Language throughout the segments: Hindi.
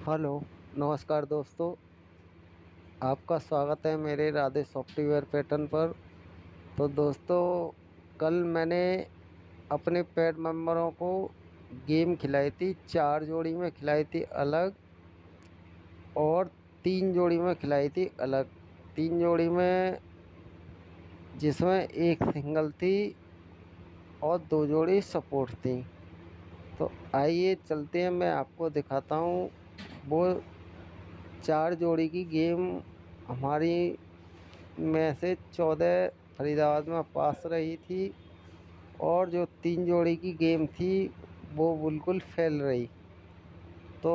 हेलो, नमस्कार दोस्तों। आपका स्वागत है मेरे राधे सॉफ्टवेयर पैटर्न पर। तो दोस्तों, कल मैंने अपने पेड मेंबरों को गेम खिलाई थी। 4 जोड़ी में खिलाई थी अलग, और 3 जोड़ी में खिलाई थी अलग। 3 जोड़ी में जिसमें एक सिंगल थी और 2 जोड़ी सपोर्ट थी। तो आइए चलते हैं, मैं आपको दिखाता हूँ वो 4 जोड़ी की गेम। हमारी में से 14 फरीदाबाद में पास रही थी, और जो 3 जोड़ी की गेम थी वो बिल्कुल फेल रही। तो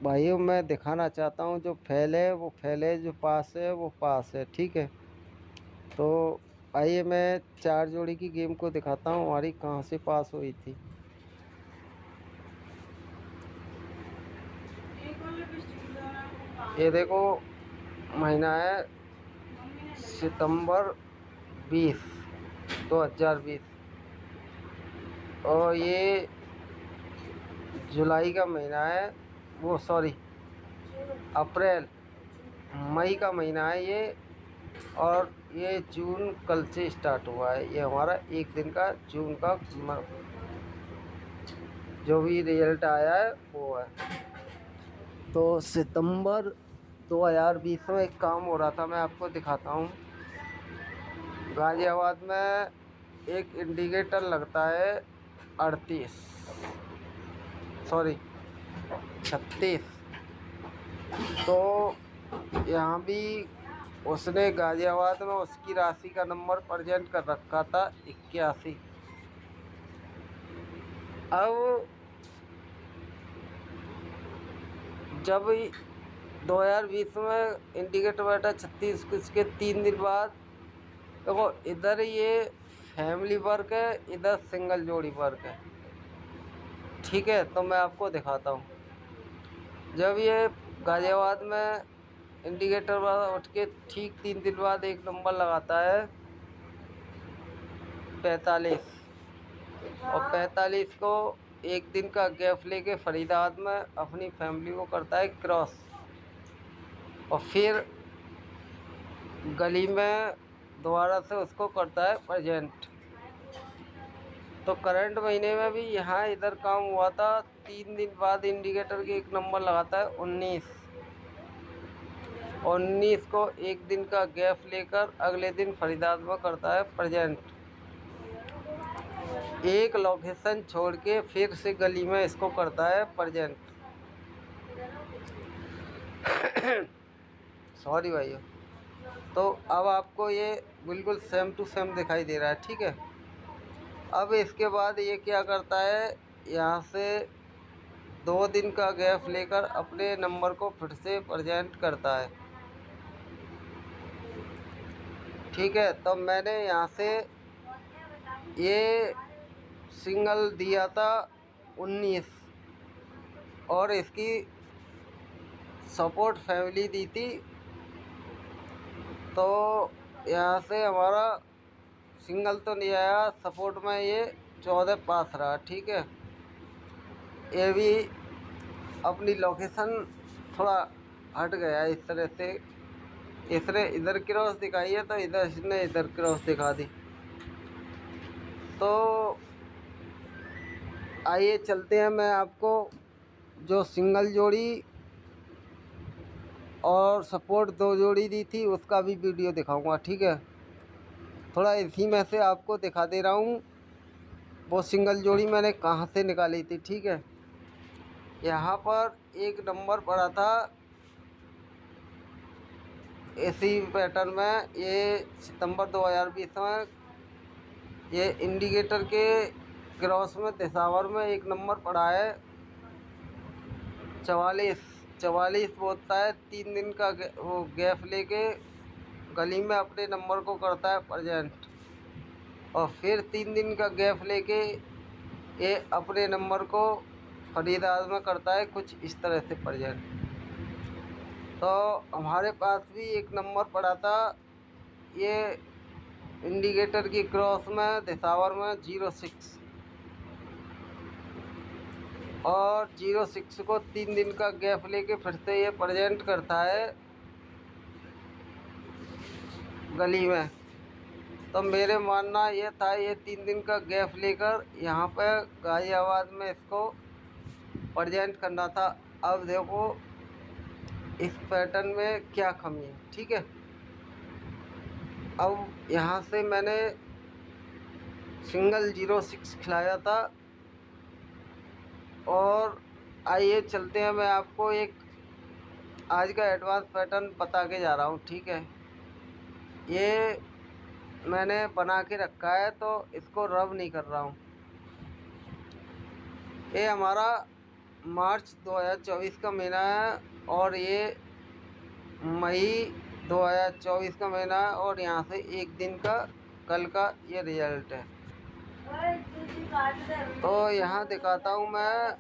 भाइयों, मैं दिखाना चाहता हूँ जो फेल है वो फेल है, जो पास है वो पास है। ठीक है, तो आइए मैं 4 जोड़ी की गेम को दिखाता हूँ हमारी कहाँ से पास हुई थी। ये देखो, महीना है सितंबर 20, 2020, और ये जुलाई का महीना है, वो सॉरी अप्रैल मई का महीना है ये, और ये जून कल से स्टार्ट हुआ है। ये हमारा एक दिन का जून का जो भी रिजल्ट आया है वो है। तो सितंबर 2020 में एक काम हो रहा था, मैं आपको दिखाता हूँ। गाजियाबाद में एक इंडिकेटर लगता है 38, सॉरी 36। तो यहाँ भी उसने गाजियाबाद में उसकी राशि का नंबर प्रेजेंट कर रखा था 81। अब जब 2020 में इंडिकेटर बैठा 36, इसके 3 दिन बाद देखो, इधर ये फैमिली वर्क है, इधर सिंगल जोड़ी वर्क है। ठीक है, तो मैं आपको दिखाता हूँ। जब ये गाजियाबाद में इंडिकेटर वाला उठ के ठीक 3 दिन बाद एक नंबर लगाता है 45, और 45 को एक दिन का गैप लेके फरीदाबाद में अपनी फैमिली को करता है क्रॉस, और फिर गली में दोबारा से उसको करता है प्रेजेंट। तो करंट महीने में भी यहाँ इधर काम हुआ था। 3 दिन बाद इंडिकेटर के एक नंबर लगाता है 19, 19 को एक दिन का गैप लेकर अगले दिन फरीदाबाद में करता है प्रेजेंट। एक लोकेशन छोड़ के फिर से गली में इसको करता है प्रेजेंट। सॉरी भाइयों। तो अब आपको ये बिल्कुल सेम टू सेम दिखाई दे रहा है। ठीक है, अब इसके बाद ये क्या करता है, यहाँ से 2 दिन का गैप लेकर अपने नंबर को फिर से प्रेजेंट करता है। ठीक है, तो मैंने यहाँ से ये सिंगल दिया था 19, और इसकी सपोर्ट फैमिली दी थी। तो यहाँ से हमारा सिंगल तो नहीं आया, सपोर्ट में ये 14 पास रहा। ठीक है, ये भी अपनी लोकेशन थोड़ा हट गया इस तरह से। इसने इधर क्रॉस दिखाई है तो इधर इसने इधर क्रॉस दिखा दी। तो आइए चलते हैं, मैं आपको जो सिंगल जोड़ी और सपोर्ट 2 जोड़ी दी थी उसका भी वीडियो दिखाऊंगा। ठीक है, थोड़ा इसी में से आपको दिखा दे रहा हूँ वो सिंगल जोड़ी मैंने कहाँ से निकाली थी। ठीक है, यहाँ पर एक नंबर पड़ा था इसी पैटर्न में, ये सितंबर 2020 में ये इंडिकेटर के क्रॉस में दिसावर में एक नंबर पड़ा है 44। 44 बोलता है 3 दिन का वो गैप लेके गली में अपने नंबर को करता है प्रेजेंट, और फिर 3 दिन का गैप लेके ये अपने नंबर को फरीदाबाद में करता है कुछ इस तरह से प्रेजेंट। तो हमारे पास भी एक नंबर पड़ा था ये इंडिकेटर की क्रॉस में दिसावर में 06। और 06 को 3 दिन का गैप लेके फिर से ये प्रेजेंट करता है गली में। तो मेरे मानना ये था ये 3 दिन का गैप लेकर यहाँ पर गाजियाबाद में इसको प्रेजेंट करना था। अब देखो इस पैटर्न में क्या कमी है, ठीक है। अब यहाँ से मैंने सिंगल 06 खिलाया था और आइए चलते हैं, मैं आपको एक आज का एडवांस पैटर्न बता के जा रहा हूँ, ठीक है। ये मैंने बना के रखा है तो इसको रब नहीं कर रहा हूँ। ये हमारा मार्च 2024 का महीना है और ये मई 2024 का महीना है और यहाँ से एक दिन का कल का ये रिजल्ट है। तो यहाँ दिखाता हूँ मैं,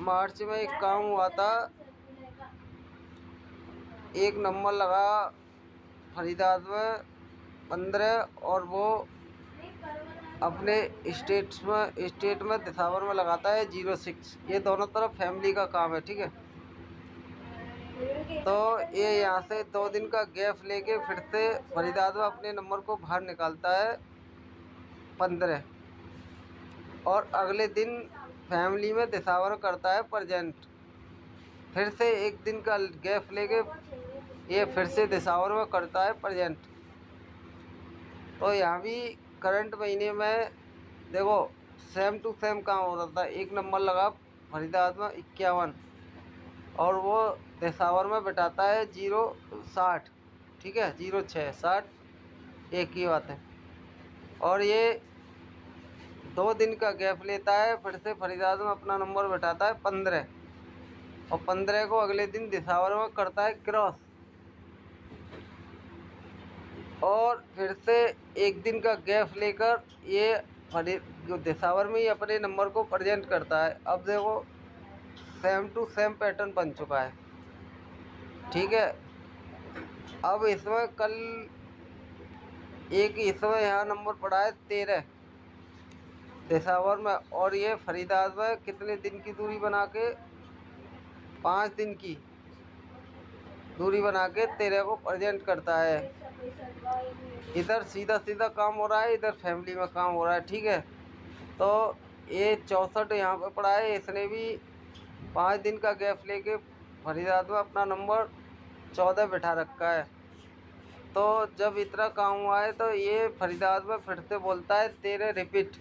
मार्च में एक काम हुआ था, एक नंबर लगा फरीदाबाद में 15 और वो अपने स्टेट में दिसावर में लगाता है 06। ये दोनों तरफ फैमिली का काम है, ठीक है। तो ये यहाँ से 2 दिन का गैप लेके फिर से फरीदाबाद में अपने नंबर को बाहर निकालता है 15 और अगले दिन फैमिली में दिसावर करता है प्रेजेंट। फिर से एक दिन का गैप लेके ये फिर से दिसावर में करता है प्रेजेंट। तो यहाँ भी करंट महीने में देखो सेम टू सेम काम हो रहा था। एक नंबर लगा फरीदाबाद में 51 और वो दिसावर में बिठाता है 060, ठीक है, 06 60 एक ही बात है। और ये 2 दिन का गैप लेता है, फिर से फरीदाबाद में अपना नंबर बिठाता है 15 और 15 को अगले दिन दिसावर में करता है क्रॉस और फिर से एक दिन का गैप लेकर ये दिसावर में ही अपने नंबर को प्रेजेंट करता है। अब देखो सेम टू सेम पैटर्न बन चुका है, ठीक है। अब इसमें कल एक इसमें यहाँ नंबर पड़ा है 13 दिसावर में और ये फरीदाबाद में कितने दिन की दूरी बना के 5 दिन की दूरी बना के 13 को प्रेजेंट करता है। इधर सीधा सीधा काम हो रहा है, इधर फैमिली में काम हो रहा है, ठीक है। तो ये 64 यहाँ पे पड़ा है, इसने भी 5 दिन का गैप लेके फरीदाबाद में अपना नंबर 14 बिठा रखा है। तो जब इतना काम हुआ है तो ये फरीदाबाद में फिर से बोलता है 13 रिपीट।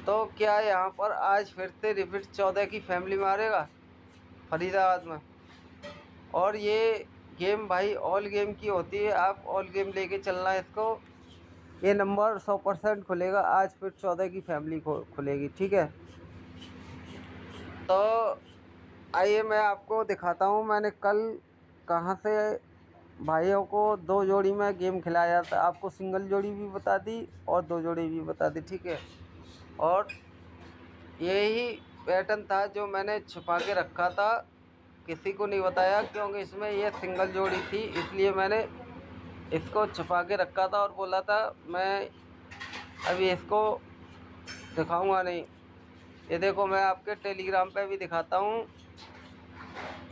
तो क्या यहाँ पर आज फिर से रिपीट 14 की फैमिली मारेगा फरीदाबाद में। और ये गेम भाई ऑल गेम की होती है, आप ऑल गेम लेके चलना है इसको। ये नंबर 100% खुलेगा, आज फिर 14 की फैमिली खुलेगी, ठीक है। तो आइए मैं आपको दिखाता हूँ मैंने कल कहाँ से भाइयों को 2 जोड़ी में गेम खिलाया था। आपको सिंगल जोड़ी भी बता दी और 2 जोड़ी भी बता दी, ठीक है। और यही पैटर्न था जो मैंने छुपा के रखा था, किसी को नहीं बताया क्योंकि इसमें ये सिंगल जोड़ी थी, इसलिए मैंने इसको छुपा के रखा था और बोला था मैं अभी इसको दिखाऊंगा नहीं। ये देखो मैं आपके टेलीग्राम पे भी दिखाता हूँ,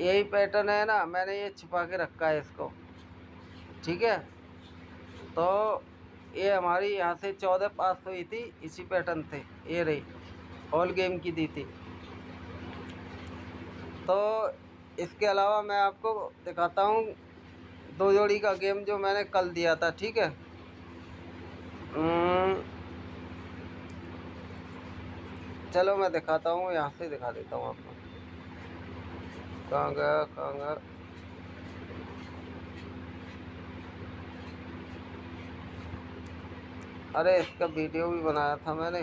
यही पैटर्न है ना, मैंने ये छुपा के रखा है इसको, ठीक है। तो ये हमारी यहाँ से 14 पास हुई थी इसी पैटर्न से, ये रही ऑल गेम की दी थी। तो इसके अलावा मैं आपको दिखाता हूँ 2 जोड़ी का गेम जो मैंने कल दिया था, ठीक है। चलो मैं दिखाता हूँ, यहाँ से दिखा देता हूँ आपको। कहाँ गया अरे इसका वीडियो भी बनाया था मैंने,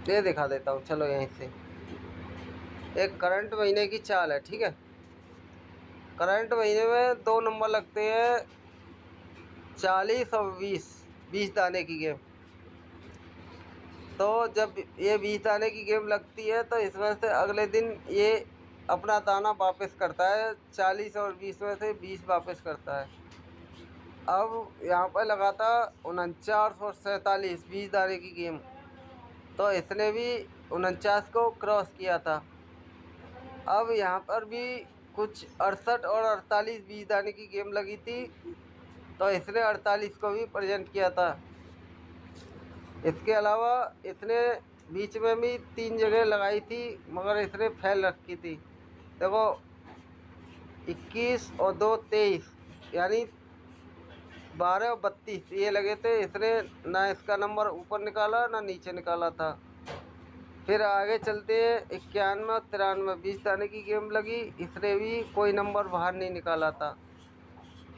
ये दिखा देता हूँ। चलो यहीं से एक करंट महीने की चाल है, ठीक है। करंट महीने में 2 नंबर लगते हैं 40 और 20 दाने की गेम। तो जब ये 20 दाने की गेम लगती है तो इसमें से अगले दिन ये अपना दाना वापस करता है, 40 और 20 में से 20 वापस करता है। अब यहाँ पर लगा था 49 और 47 20 दाने की गेम, तो इसने भी 49 को क्रॉस किया था। अब यहाँ पर भी कुछ 68 और 48 20 दाने की गेम लगी थी, तो इसने 48 को भी प्रेजेंट किया था। इसके अलावा इसने बीच में भी 3 जगह लगाई थी, मगर इसने फैल रखी थी। देखो 21 और 2 23, यानी 12 और 32 ये लगे थे। इसने ना इसका नंबर ऊपर निकाला ना नीचे निकाला था। फिर आगे चलते हैं 91 और 93 20 दाने की गेम लगी, इसने भी कोई नंबर बाहर नहीं निकाला था।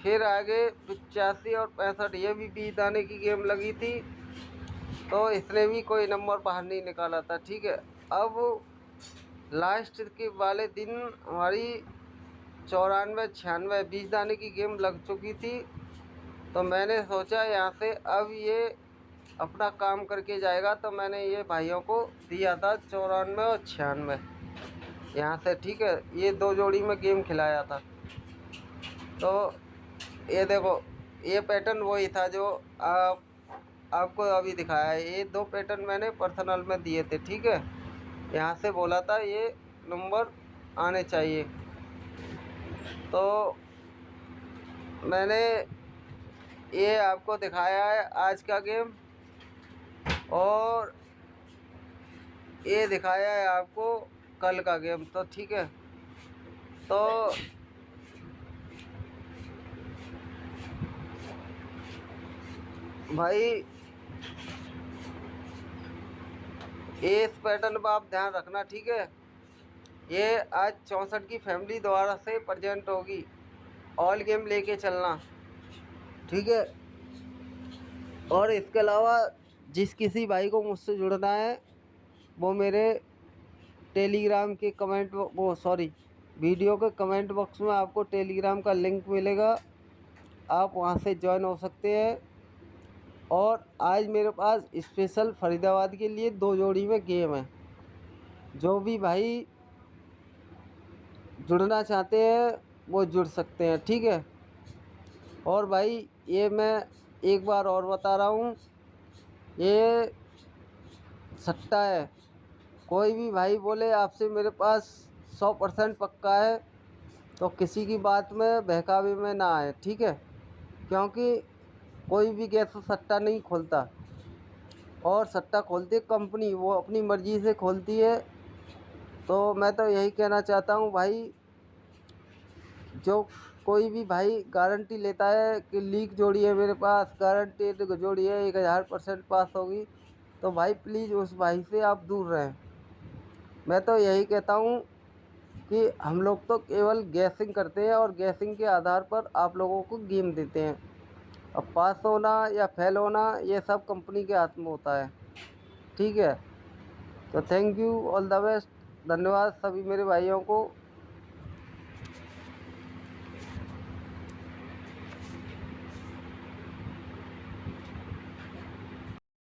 फिर आगे 85 और 65 ये भी 20 दाने की गेम लगी थी, तो इसने भी कोई नंबर बाहर नहीं निकाला था। ठीक है, अब लास्ट के वाले दिन हमारी 94 96 20 दाने की गेम लग चुकी थी, तो मैंने सोचा यहाँ से अब ये अपना काम करके जाएगा, तो मैंने ये भाइयों को दिया था 94 और 96 यहाँ से। ठीक है, ये 2 जोड़ी में गेम खिलाया था। तो ये देखो, ये पैटर्न वही था जो आपको अभी दिखाया है। ये 2 पैटर्न मैंने पर्सनल में दिए थे। ठीक है, यहाँ से बोला था ये नंबर आने चाहिए, तो मैंने ये आपको दिखाया है आज का गेम, और ये दिखाया है आपको कल का गेम। तो ठीक है, तो भाई ये इस पैटर्न पर आप ध्यान रखना। ठीक है, ये आज 64 की फैमिली द्वारा से प्रेजेंट होगी। ऑल गेम लेके चलना। ठीक है, और इसके अलावा जिस किसी भाई को मुझसे जुड़ना है, वो मेरे टेलीग्राम के वीडियो के कमेंट बॉक्स में आपको टेलीग्राम का लिंक मिलेगा, आप वहां से ज्वाइन हो सकते हैं। और आज मेरे पास स्पेशल फरीदाबाद के लिए 2 जोड़ी में गेम है। जो भी भाई जुड़ना चाहते हैं वो जुड़ सकते हैं। ठीक है, और भाई ये मैं एक बार और बता रहा हूँ, ये सट्टा है। कोई भी भाई बोले आपसे मेरे पास 100% पक्का है, तो किसी की बात में बहकावे में ना आए। ठीक है, क्योंकि कोई भी गैस सट्टा नहीं खोलता, और सट्टा खोलती है कंपनी, वो अपनी मर्ज़ी से खोलती है। तो मैं तो यही कहना चाहता हूँ भाई, जो कोई भी भाई गारंटी लेता है कि लीक जोड़ी है मेरे पास, गारंटेड जोड़ी है 1000% पास होगी, तो भाई प्लीज़ उस भाई से आप दूर रहें। मैं तो यही कहता हूँ कि हम लोग तो केवल गैसिंग करते हैं, और गैसिंग के आधार पर आप लोगों को गेम देते हैं। अब पास होना या फेल होना ये सब कंपनी के हाथ में होता है। ठीक है, तो thank you, all the best, धन्यवाद सभी मेरे भाइयों को।